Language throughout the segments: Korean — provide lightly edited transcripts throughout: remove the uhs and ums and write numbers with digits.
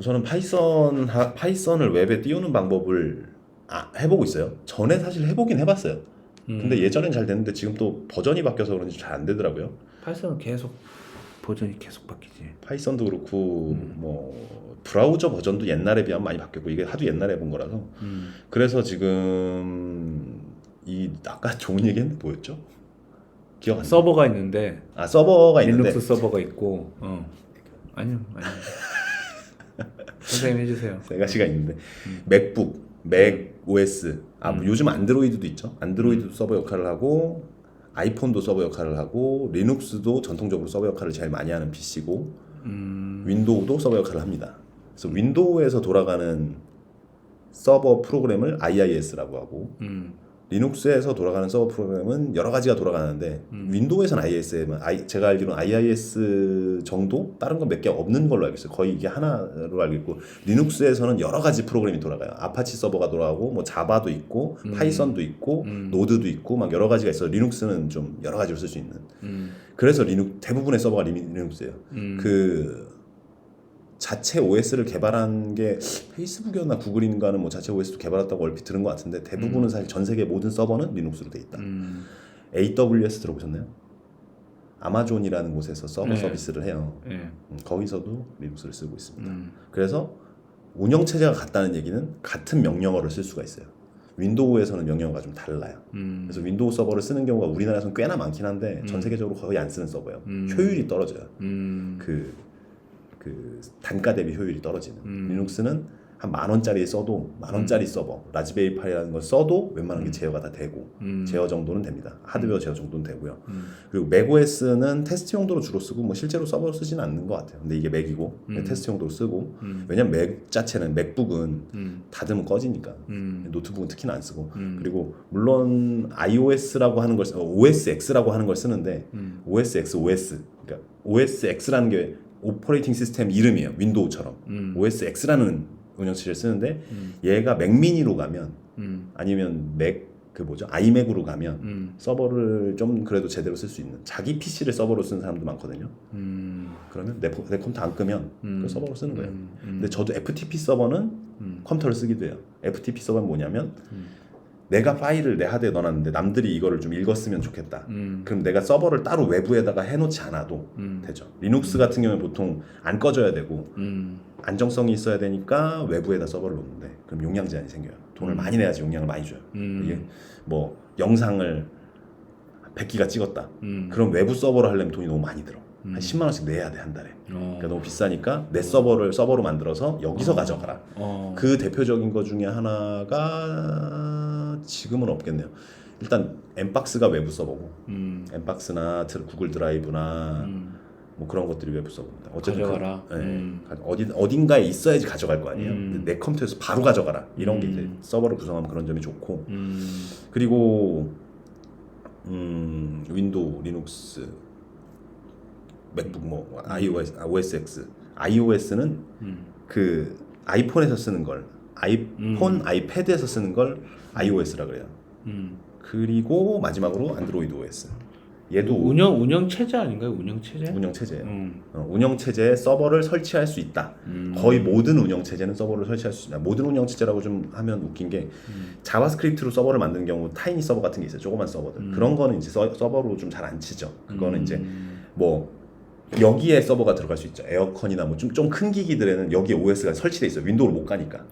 저는 파이썬을 웹에 띄우는 방법을 해보고 있어요. 전에 사실 해보긴 해봤어요. 근데 예전엔 잘 됐는데 지금 또 버전이 바뀌어서 그런지 잘 안 되더라고요. 파이썬은 계속 버전이 계속 바뀌지. 파이썬도 그렇고 뭐 브라우저 버전도 옛날에 비하면 많이 바뀌었고 이게 하도 옛날에 해본 거라서 그래서 지금 이 아까 좋은 얘기했는데 뭐였죠? 기억 안 나. 서버가 있는데 서버가 있는데 리눅스 서버가 있고 아니요. 선생님 해주세요. 세 가지가 있는데 맥북, 맥 OS 뭐 요즘 안드로이드도 있죠. 안드로이드도 서버 역할을 하고 아이폰도 서버 역할을 하고 리눅스도 전통적으로 서버 역할을 제일 많이 하는 PC고 윈도우도 서버 역할을 합니다. 그래서 윈도우에서 돌아가는 서버 프로그램을 IIS라고 하고 리눅스에서 돌아가는 서버 프로그램은 여러 가지가 돌아가는데 윈도우에서는 IIS에만 제가 알기로는 IIS 정도 다른 건 몇 개 없는 걸로 알고 있어요. 거의 이게 하나로 알고 있고 리눅스에서는 여러 가지 프로그램이 돌아가요. 아파치 서버가 돌아가고 뭐 자바도 있고 파이썬도 있고 노드도 있고 막 여러 가지가 있어서 리눅스는 좀 여러 가지로 쓸 수 있는. 그래서 대부분의 서버가 리눅스예요. 그 자체 OS를 개발한 게 페이스북이었나 구글인가는 뭐 자체 OS도 개발했다고 얼핏 들은 것 같은데 대부분은 사실 전 세계 모든 서버는 리눅스로 돼 있다. AWS 들어보셨나요? 아마존이라는 곳에서 서버 서비스를 해요. 거기서도 리눅스를 쓰고 있습니다. 그래서 운영체제가 같다는 얘기는 같은 명령어를 쓸 수가 있어요. 윈도우에서는 명령어가 좀 달라요. 그래서 윈도우 서버를 쓰는 경우가 우리나라에서는 꽤나 많긴 한데 전 세계적으로 거의 안 쓰는 서버예요. 효율이 떨어져요. 그 단가 대비 효율이 떨어지는. 리눅스는 한 10,000원짜리 써도 10,000원짜리 서버 라즈베리 파이라는 걸 써도 웬만한 게 제어가 다 되고 제어 정도는 됩니다. 하드웨어 제어 정도는 되고요. 그리고 맥OS는 테스트 용도로 주로 쓰고 뭐 실제로 서버로 쓰지는 않는 것 같아요. 근데 이게 맥이고 테스트 용도로 쓰고 왜냐면 맥 자체는 맥북은 닫으면 꺼지니까 노트북은 특히나 안 쓰고 그리고 물론 iOS라고 하는 걸 OSX라고 하는 걸 쓰는데 OSX, OS 그러니까 OSX라는 게 오퍼레이팅 시스템 이름이에요. 윈도우처럼 OSX라는 운영체제를 쓰는데 얘가 맥미니로 가면 아니면 아이맥으로 가면 서버를 좀 그래도 제대로 쓸 수 있는 자기 PC를 서버로 쓰는 사람도 많거든요. 그러면 내 컴퓨터 안 끄면 그 서버로 쓰는 거예요. 근데 저도 FTP 서버는 컴퓨터를 쓰기도 해요. FTP 서버는 뭐냐면 내가 파일을 내 하드에 넣어놨는데 남들이 이거를 좀 읽었으면 좋겠다. 그럼 내가 서버를 따로 외부에다가 해놓지 않아도 되죠. 리눅스 같은 경우는 보통 안 꺼져야 되고 안정성이 있어야 되니까 외부에다 서버를 놓는데 그럼 용량 제한이 생겨요. 돈을 많이 내야지 용량을 많이 줘요. 이게 뭐 영상을 100기가 찍었다. 그럼 외부 서버를 하려면 돈이 너무 많이 들어. 한 10만 원씩 내야 돼 한 달에. 그러니까 너무 비싸니까 내 서버로 만들어서 여기서 가져가라. 그 대표적인 거 중에 하나가 지금은 없겠네요. 일단 엠박스가 외부 서버고 엠박스나 구글 드라이브나 뭐 그런 것들이 외부 서버입니다. 어쨌든 가져가라. 어딘가에 있어야지 가져갈 거 아니에요. 내 컴퓨터에서 바로 가져가라. 이런 게 이제 서버를 구성하면 그런 점이 좋고 그리고 윈도우, 리눅스, 맥북, 뭐 iOS, OSX, iOS는 그 아이폰에서 쓰는 걸 아이폰, 아이패드에서 쓰는 걸 iOS라 그래요. 그리고 마지막으로 안드로이드 OS. 얘도 운영 체제 아닌가요? 운영 체제? 운영 체제예요. 운영 체제에 서버를 설치할 수 있다. 거의 모든 운영 체제는 서버를 설치할 수 있다. 모든 운영 체제라고 좀 하면 웃긴 게 자바스크립트로 서버를 만드는 경우 타이니 서버 같은 게 있어요. 조그만 서버들. 그런 거는 이제 서버로 좀 잘 안 치죠. 그거는 이제 뭐 여기에 서버가 들어갈 수 있죠. 에어컨이나 뭐 좀 큰 기기들에는 여기에 OS가 설치돼 있어요. 윈도우를 못 가니까.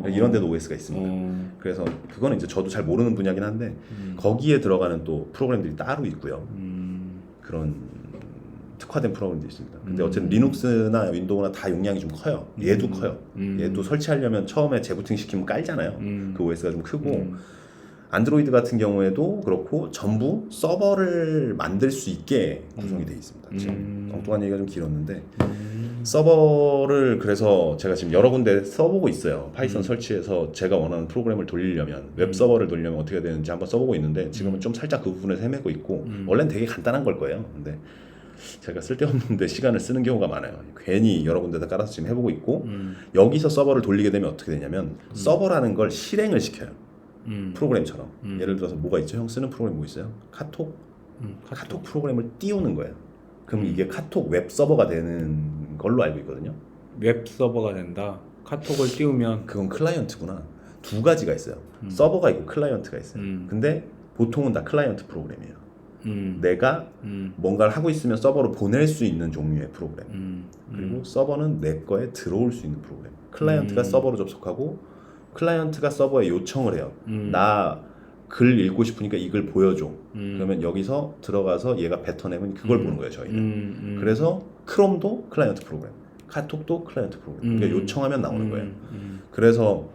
이런 데도 OS가 있습니다. 그래서 그거는 이제 저도 잘 모르는 분야긴 한데 거기에 들어가는 또 프로그램들이 따로 있고요. 그런 특화된 프로그램들이 있습니다. 근데 어쨌든 리눅스나 윈도우나 다 용량이 좀 커요. 얘도 커요. 얘도 설치하려면 처음에 재부팅 시키면 깔잖아요. 그 OS가 좀 크고 안드로이드 같은 경우에도 그렇고 전부 서버를 만들 수 있게 구성이 되어 있습니다. 지금 엉뚱한 얘기가 좀 길었는데 서버를 그래서 제가 지금 여러 군데 써보고 있어요. 파이썬 설치해서 제가 원하는 프로그램을 돌리려면 웹 서버를 돌리려면 어떻게 해야 되는지 한번 써보고 있는데 지금은 좀 살짝 그 부분에서 헤매고 있고 원래는 되게 간단한 걸 거예요. 근데 제가 쓸데없는데 시간을 쓰는 경우가 많아요. 괜히 여러 군데다 깔아서 지금 해보고 있고 여기서 서버를 돌리게 되면 어떻게 되냐면 서버라는 걸 실행을 시켜요. 프로그램처럼. 예를 들어서 뭐가 있죠? 형 쓰는 프로그램 뭐 있어요? 카톡 카톡 프로그램을 띄우는 거예요. 그럼 이게 카톡 웹 서버가 되는 걸로 알고 있거든요. 웹 서버가 된다. 카톡을 띄우면 그건 클라이언트구나. 두 가지가 있어요. 서버가 있고 클라이언트가 있어요. 근데 보통은 다 클라이언트 프로그램이에요. 내가 뭔가를 하고 있으면 서버로 보낼 수 있는 종류의 프로그램. 그리고 서버는 내 거에 들어올 수 있는 프로그램. 클라이언트가 서버로 접속하고 클라이언트가 서버에 요청을 해요. 나 글 읽고 싶으니까 이 글 보여줘. 그러면 여기서 들어가서 얘가 뱉어내면 그걸 보는 거예요, 저희는. 그래서 크롬도 클라이언트 프로그램, 카톡도 클라이언트 프로그램. 그러니까 요청하면 나오는 거예요. 그래서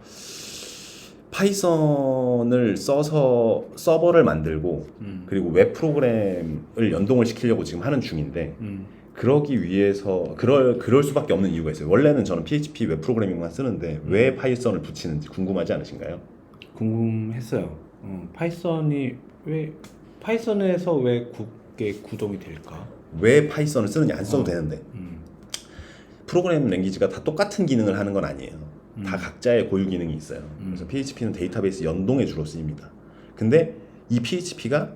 파이썬을 써서 서버를 만들고 그리고 웹 프로그램을 연동을 시키려고 지금 하는 중인데 그러기 위해서 그럴 수밖에 없는 이유가 있어요. 원래는 저는 PHP 웹 프로그래밍만 쓰는데 왜 파이썬을 붙이는지 궁금하지 않으신가요? 궁금했어요. 파이썬에서 왜 그게 구동이 될까? 왜 파이썬을 쓰느냐? 안 써도 되는데 프로그래밍 랭귀지가 다 똑같은 기능을 하는 건 아니에요. 다 각자의 고유 기능이 있어요. 그래서 PHP는 데이터베이스 연동에 주로 쓰입니다. 근데 이 PHP가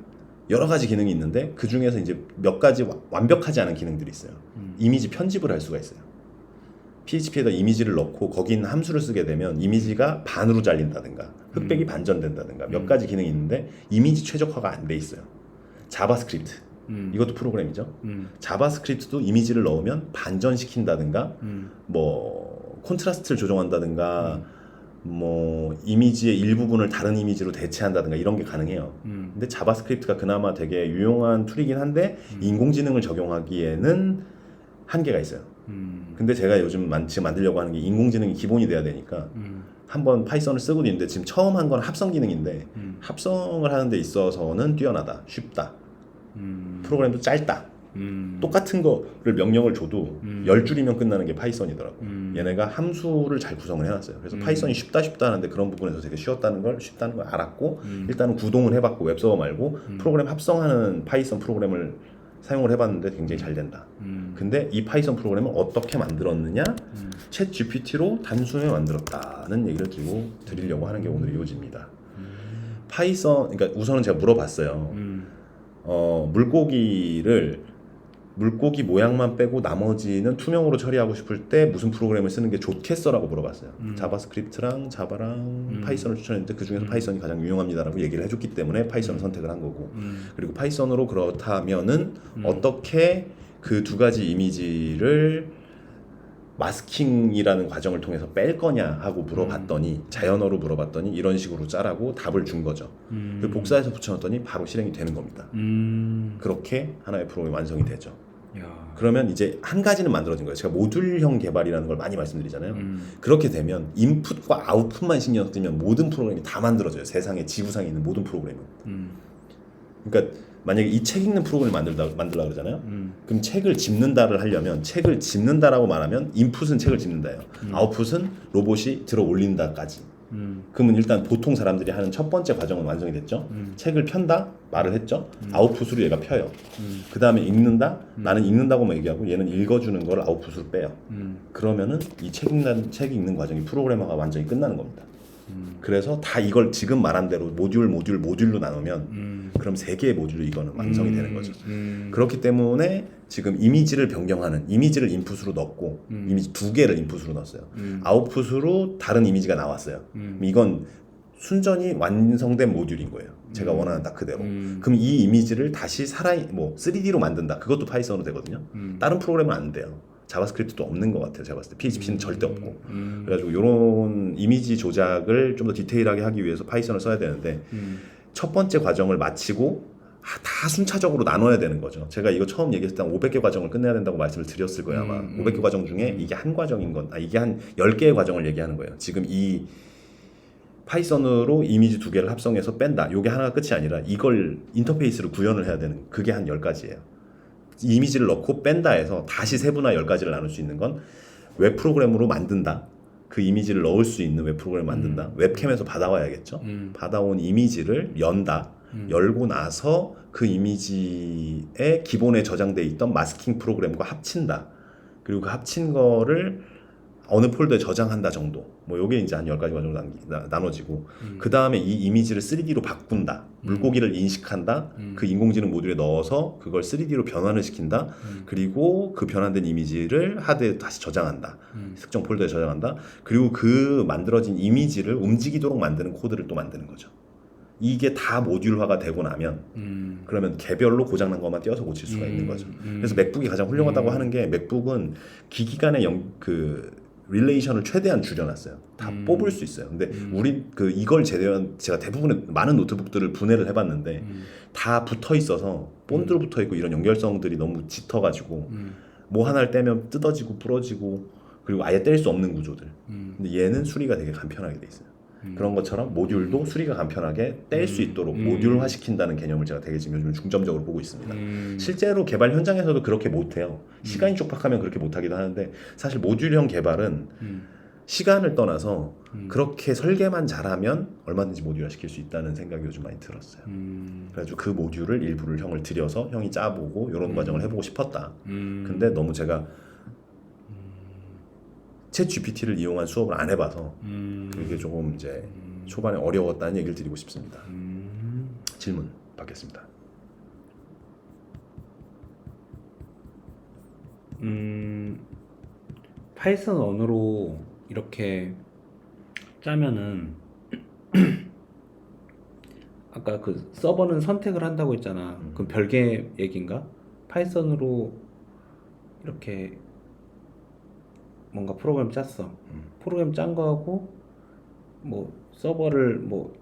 여러 가지 기능이 있는데 그 중에서 이제 몇 가지 완벽하지 않은 기능들이 있어요. 이미지 편집을 할 수가 있어요. PHP에다 이미지를 넣고 거기 있는 함수를 쓰게 되면 이미지가 반으로 잘린다든가 흑백이 반전된다든가 몇 가지 기능이 있는데 이미지 최적화가 안 돼 있어요. 자바스크립트 이것도 프로그램이죠. 자바스크립트도 이미지를 넣으면 반전시킨다든가 뭐 콘트라스트를 조정한다든가 뭐 이미지의 일부분을 다른 이미지로 대체한다든가 이런 게 가능해요. 근데 자바스크립트가 그나마 되게 유용한 툴이긴 한데 인공지능을 적용하기에는 한계가 있어요. 근데 제가 요즘 지금 만들려고 하는 게 인공지능이 기본이 돼야 되니까 한번 파이썬을 쓰고 있는데 지금 처음 한 건 합성 기능인데 합성을 하는 데 있어서는 뛰어나다, 쉽다. 프로그램도 짧다. 똑같은 거를 명령을 줘도 10줄이면 끝나는 게 파이썬이더라고. 얘네가 함수를 잘 구성을 해놨어요. 그래서 파이썬이 쉽다 하는데 그런 부분에서 되게 쉽다는 걸 알았고 일단은 구동을 해봤고 웹서버 말고 프로그램 합성하는 파이썬 프로그램을 사용을 해봤는데 굉장히 잘 된다. 근데 이 파이썬 프로그램을 어떻게 만들었느냐? 챗 GPT로 단순히 만들었다는 얘기를 드리려고 하는 게 오늘의 요지입니다. 파이썬, 그러니까 우선은 제가 물어봤어요. 물고기 모양만 빼고 나머지는 투명으로 처리하고 싶을 때 무슨 프로그램을 쓰는 게 좋겠어라고 물어봤어요. 자바스크립트랑 자바랑 파이썬을 추천했는데 그 중에서 파이썬이 가장 유용합니다라고 얘기를 해줬기 때문에 파이썬을 선택을 한 거고 그리고 파이썬으로 그렇다면은 어떻게 그 두 가지 이미지를 마스킹이라는 과정을 통해서 뺄 거냐 하고 물어봤더니 자연어로 물어봤더니 이런 식으로 짜라고 답을 준 거죠. 그리고 복사해서 붙여놨더니 바로 실행이 되는 겁니다. 그렇게 하나의 프로그램이 완성이 되죠. 야. 그러면 이제 한 가지는 만들어진 거예요. 제가 모듈형 개발이라는 걸 많이 말씀드리잖아요. 그렇게 되면 인풋과 아웃풋만 신경 쓰면 모든 프로그램이 다 만들어져요. 세상에 지구상에 있는 모든 프로그램은. 그러니까 만약에 이 책 읽는 프로그램을 만들려고 그러잖아요. 그럼 책을 집는다를 하려면 책을 집는다라고 말하면 인풋은 책을 집는다예요. 아웃풋은 로봇이 들어 올린다까지. 그러면 일단 보통 사람들이 하는 첫 번째 과정은 완성이 됐죠. 책을 편다 말을 했죠. 아웃풋으로 얘가 펴요. 그 다음에 읽는다. 나는 읽는다고만 얘기하고 얘는 읽어주는 걸 아웃풋으로 빼요. 그러면은 이 책 읽는 과정이 프로그래머가 완전히 끝나는 겁니다. 그래서 다 이걸 지금 말한 대로 모듈로 나누면 그럼 3개의 모듈로 이거는 완성이 되는 거죠. 그렇기 때문에 지금 이미지를 변경하는 이미지를 인풋으로 넣고 이미지 2개를 인풋으로 넣었어요. 아웃풋으로 다른 이미지가 나왔어요. 이건 순전히 완성된 모듈인 거예요. 제가 원하는 딱 그대로. 그럼 이 이미지를 다시 3D로 만든다. 그것도 파이썬으로 되거든요. 다른 프로그램은 안 돼요. 자바스크립트도 없는 것 같아요. 제가 봤을 때 PHP는 절대 없고 그래가지고 이런 이미지 조작을 좀 더 디테일하게 하기 위해서 파이썬을 써야 되는데 첫 번째 과정을 마치고 다 순차적으로 나눠야 되는 거죠. 제가 이거 처음 얘기했을 때 500개 과정을 끝내야 된다고 말씀을 드렸을 거예요. 아마 500개 과정 중에 이게 한 과정인 건 이게 한 10개의 과정을 얘기하는 거예요. 지금 이 파이썬으로 이미지 2개를 합성해서 뺀다. 요게 하나가 끝이 아니라 이걸 인터페이스를 구현을 해야 되는 그게 한 10가지예요. 이미지를 넣고 뺀다 해서 다시 세분화 10가지를 나눌 수 있는 건 웹 프로그램으로 만든다. 그 이미지를 넣을 수 있는 웹 프로그램을 만든다. 웹캠에서 받아와야겠죠. 받아온 이미지를 연다. 열고 나서 그 이미지에 기본에 저장돼 있던 마스킹 프로그램과 합친다. 그리고 그 합친 거를 어느 폴더에 저장한다 정도. 뭐 요게 이제 한 10가지가 정도 나눠지고 그 다음에 이 이미지를 3D로 바꾼다. 물고기를 인식한다. 그 인공지능 모듈에 넣어서 그걸 3D로 변환을 시킨다. 그리고 그 변환된 이미지를 하드에 다시 저장한다. 특정 폴더에 저장한다. 그리고 그 만들어진 이미지를 움직이도록 만드는 코드를 또 만드는 거죠. 이게 다 모듈화가 되고 나면 그러면 개별로 고장난 것만 떼어서 고칠 수가 있는 거죠. 그래서 맥북이 가장 훌륭하다고 하는 게 맥북은 기기 간의 그 릴레이션을 최대한 줄여놨어요. 다 뽑을 수 있어요. 근데 우리 그 이걸 제대한 제가 대부분의 많은 노트북들을 분해를 해봤는데 다 붙어 있어서 본드로 붙어 있고 이런 연결성들이 너무 짙어가지고 뭐 하나를 떼면 뜯어지고 부러지고 그리고 아예 뗄 수 없는 구조들. 근데 얘는 수리가 되게 간편하게 돼 있어요. 그런 것처럼 모듈도 수리가 간편하게 뗄 수 있도록 모듈화 시킨다는 개념을 제가 되게 지금 요즘 중점적으로 보고 있습니다. 실제로 개발 현장에서도 그렇게 못해요. 시간이 촉박하면 그렇게 못하기도 하는데 사실 모듈형 개발은 시간을 떠나서 그렇게 설계만 잘하면 얼마든지 모듈화 시킬 수 있다는 생각이 요즘 많이 들었어요. 그래가지고 그 모듈을 일부를 형을 들여서 형이 짜보고 이런 과정을 해보고 싶었다. 근데 너무 제가 챗 GPT를 이용한 수업을 안 해봐서 그게 조금 이제 초반에 어려웠다는 얘기를 드리고 싶습니다. 질문 받겠습니다. 파이썬 언어로 이렇게 짜면은 아까 그 서버는 선택을 한다고 했잖아. 그럼 별개 얘기인가? 파이썬으로 이렇게 뭔가 프로그램 짰어. 프로그램 짠 거하고 뭐 서버를 뭐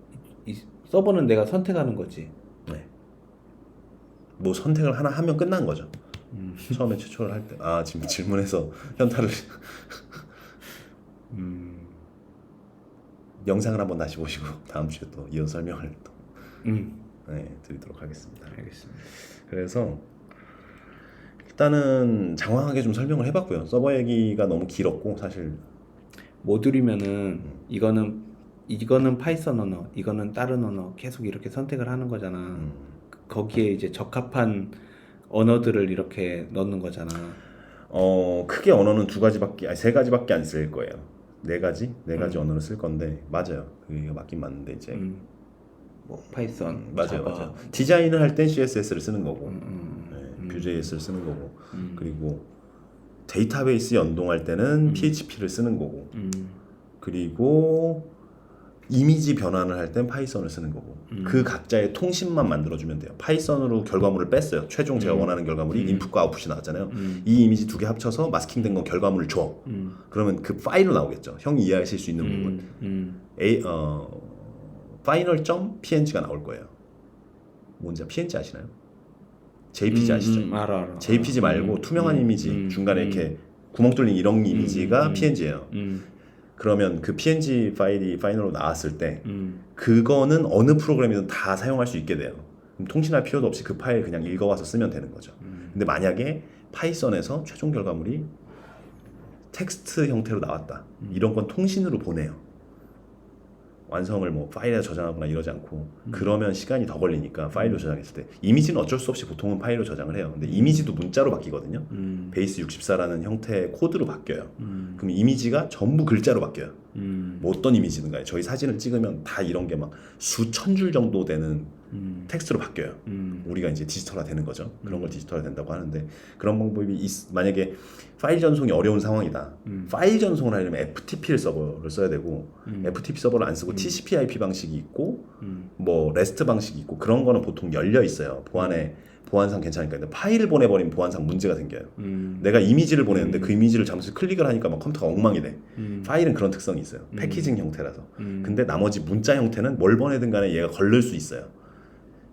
이 서버는 내가 선택하는 거지. 네. 뭐 선택을 하나 하면 끝난 거죠. 처음에 최초를 할 때. 아 지금 질문에서 현타를. 영상을 한번 다시 보시고 다음 주에 또 이어 설명을 또 네, 드리도록 하겠습니다. 알겠습니다. 그래서 일단은 장황하게 좀 설명을 해봤고요. 서버 얘기가 너무 길었고 사실 모듈이면은 이거는 파이썬 언어, 이거는 다른 언어 계속 이렇게 선택을 하는 거잖아. 거기에 이제 적합한 언어들을 이렇게 넣는 거잖아. 크게 언어는 세 가지밖에 안 쓸 거예요. 네 가지 언어를 쓸 건데 맞아요. 그게 맞긴 맞는데 이제 뭐 파이썬, 맞아요. 자바. 디자인을 할 땐 CSS를 쓰는 거고, Vue.js를 쓰는 거고, 그리고 데이터베이스 연동할 때는 PHP를 쓰는 거고, 그리고 이미지 변환을 할 땐 파이썬을 쓰는 거고, 그 각자의 통신만 만들어주면 돼요. 파이썬으로 결과물을 뺐어요. 최종 제가 원하는 결과물이 인풋과 아웃풋이 나왔잖아요. 이 이미지 두 개 합쳐서 마스킹된 건 결과물을 줘. 그러면 그 파일로 나오겠죠. 형이 이해하실 수 있는 부분. final.png가 나올 거예요. 뭔지 PNG 아시나요? JPG 아시죠? 알아. JPG 말고 투명한 이미지 중간에 이렇게 구멍 뚫린 이런 이미지가 PNG예요. 그러면 그 PNG 파일이 파이널로 나왔을 때 그거는 어느 프로그램이든 다 사용할 수 있게 돼요. 그럼 통신할 필요도 없이 그 파일 그냥 읽어와서 쓰면 되는 거죠. 근데 만약에 파이썬에서 최종 결과물이 텍스트 형태로 나왔다. 이런 건 통신으로 보내요. 완성을 뭐 파일에 저장하거나 이러지 않고 그러면 시간이 더 걸리니까 파일로 저장했을 때 이미지는 어쩔 수 없이 보통은 파일로 저장을 해요. 근데 이미지도 문자로 바뀌거든요. 베이스 64라는 형태의 코드로 바뀌어요. 그럼 이미지가 전부 글자로 바뀌어요. 뭐 어떤 이미지든 간에 저희 사진을 찍으면 다 이런 게 막 수천 줄 정도 되는 텍스트로 바뀌어요. 우리가 이제 디지털화 되는 거죠. 그런 걸 디지털화 된다고 하는데 그런 방법이 만약에 파일 전송이 어려운 상황이다. 파일 전송을 하려면 FTP 서버를 써야 되고 FTP 서버를 안 쓰고 TCP/IP 방식이 있고 뭐 REST 방식이 있고 그런 거는 보통 열려 있어요. 보안상 괜찮으니까. 근데 파일을 보내버리면 보안상 문제가 생겨요. 내가 이미지를 보내는데 그 이미지를 잠시 클릭을 하니까 막 컴퓨터가 엉망이 돼. 파일은 그런 특성이 있어요. 패키징 형태라서. 근데 나머지 문자 형태는 뭘 보내든 간에 얘가 걸릴 수 있어요.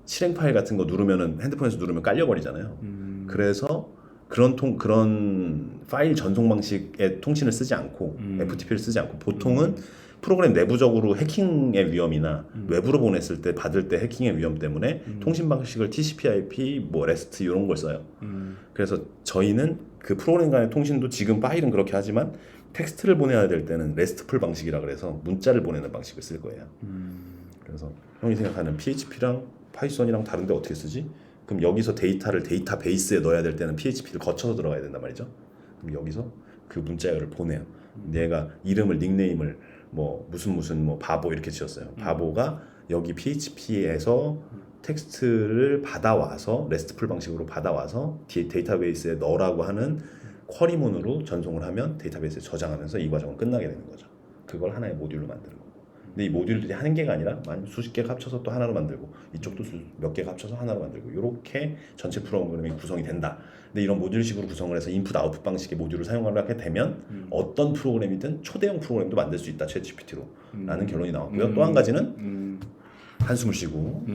실행 파일 같은 거 누르면은 핸드폰에서 누르면 깔려버리잖아요. 그래서 그런 파일 전송 방식의 통신을 쓰지 않고 FTP를 쓰지 않고 보통은 프로그램 내부적으로 해킹의 위험이나 외부로 보냈을 때 받을 때 해킹의 위험 때문에 통신 방식을 TCP/IP, 뭐 REST 이런 걸 써요. 그래서 저희는 그 프로그램 간의 통신도 지금 파일은 그렇게 하지만 텍스트를 보내야 될 때는 RESTful 방식이라 그래서 문자를 보내는 방식을 쓸 거예요. 그래서 형이 생각하는 PHP랑 파이썬이랑 다른데 어떻게 쓰지? 그럼 여기서 데이터를 데이터베이스에 넣어야 될 때는 PHP를 거쳐서 들어가야 된단 말이죠. 그럼 여기서 그 문자열을 보내요. 얘가 이름을 닉네임을 뭐 무슨 뭐 바보 이렇게 지었어요. 바보가 여기 PHP에서 텍스트를 받아와서 레스트풀 방식으로 받아와서 데이터베이스에 넣으라고 하는 쿼리문으로 전송을 하면 데이터베이스에 저장하면서 이 과정은 끝나게 되는 거죠. 그걸 하나의 모듈로 만드는 거고. 근데 이 모듈들이 한 개가 아니라 수십 개가 합쳐서 또 하나로 만들고 이쪽도 몇 개가 합쳐서 하나로 만들고 이렇게 전체 프로그램이 구성이 된다. 근데 이런 모듈식으로 구성을 해서 인풋 아웃풋 방식의 모듈을 사용하게 되면 어떤 프로그램이든 초대형 프로그램도 만들 수 있다. 챗GPT로 라는 결론이 나왔고요. 또 한 가지는 한숨을 쉬고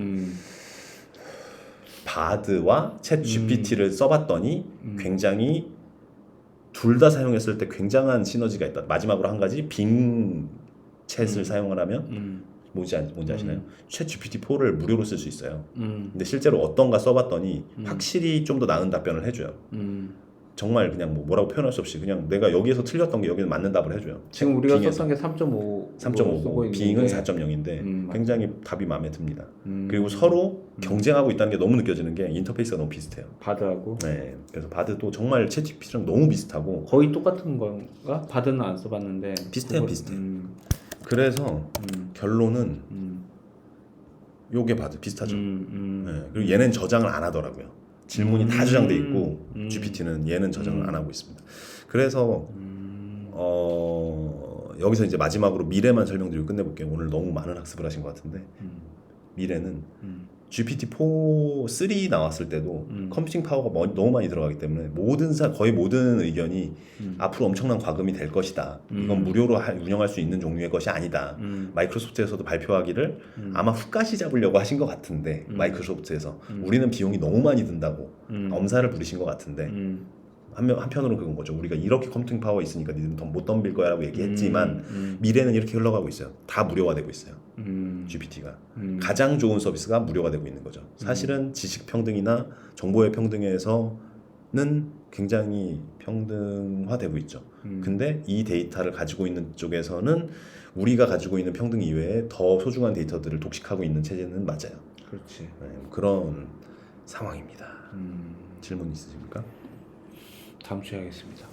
바드와 챗GPT를 써봤더니 굉장히 둘 다 사용했을 때 굉장한 시너지가 있다. 마지막으로 한 가지 빙 챗을 사용을 하면 뭔지 아시나요? 챗 GPT-4를 무료로 쓸 수 있어요. 근데 실제로 어떤가 써봤더니 확실히 좀 더 나은 답변을 해줘요. 정말 그냥 뭐라고 표현할 수 없이 그냥 내가 여기에서 틀렸던 게 여기는 맞는 답을 해줘요. 지금 우리가 빙에서. 썼던 게 3.5 3.5고 빙은 4.0인데 굉장히 답이 마음에 듭니다. 그리고 서로 경쟁하고 있다는 게 너무 느껴지는 게 인터페이스가 너무 비슷해요. 바드하고 네, 그래서 바드도 정말 챗GPT랑 너무 비슷하고 거의 똑같은 건가? 바드는 안 써봤는데 비슷해요. 그래서 결론은 요게 바드 비슷하죠. 네, 그리고 얘는 저장을 안 하더라고요. 질문이 다 저장돼 있고 GPT는 얘는 저장을 안 하고 있습니다. 그래서 여기서 이제 마지막으로 미래만 설명드리고 끝내볼게요. 오늘 너무 많은 학습을 하신 것 같은데 미래는 GPT-4, 3 나왔을 때도 컴퓨팅 파워가 너무 많이 들어가기 때문에 거의 모든 의견이 앞으로 엄청난 과금이 될 것이다. 이건 무료로 운영할 수 있는 종류의 것이 아니다. 마이크로소프트에서도 발표하기를 아마 훅가시 잡으려고 하신 것 같은데 마이크로소프트에서 우리는 비용이 너무 많이 든다고 엄살을 부리신 것 같은데 한편으로는 그건 거죠. 우리가 이렇게 컴퓨팅 파워 있으니까 니들은 더 못 덤빌 거야 라고 얘기했지만 미래는 이렇게 흘러가고 있어요. 다 무료화되고 있어요. GPT가 가장 좋은 서비스가 무료가 되고 있는 거죠. 사실은 지식 평등이나 정보의 평등에서는 굉장히 평등화되고 있죠. 근데 이 데이터를 가지고 있는 쪽에서는 우리가 가지고 있는 평등 이외에 더 소중한 데이터들을 독식하고 있는 체제는 맞아요. 그렇지. 네, 그런 상황입니다. 질문 있으십니까? 다음 주에 하겠습니다.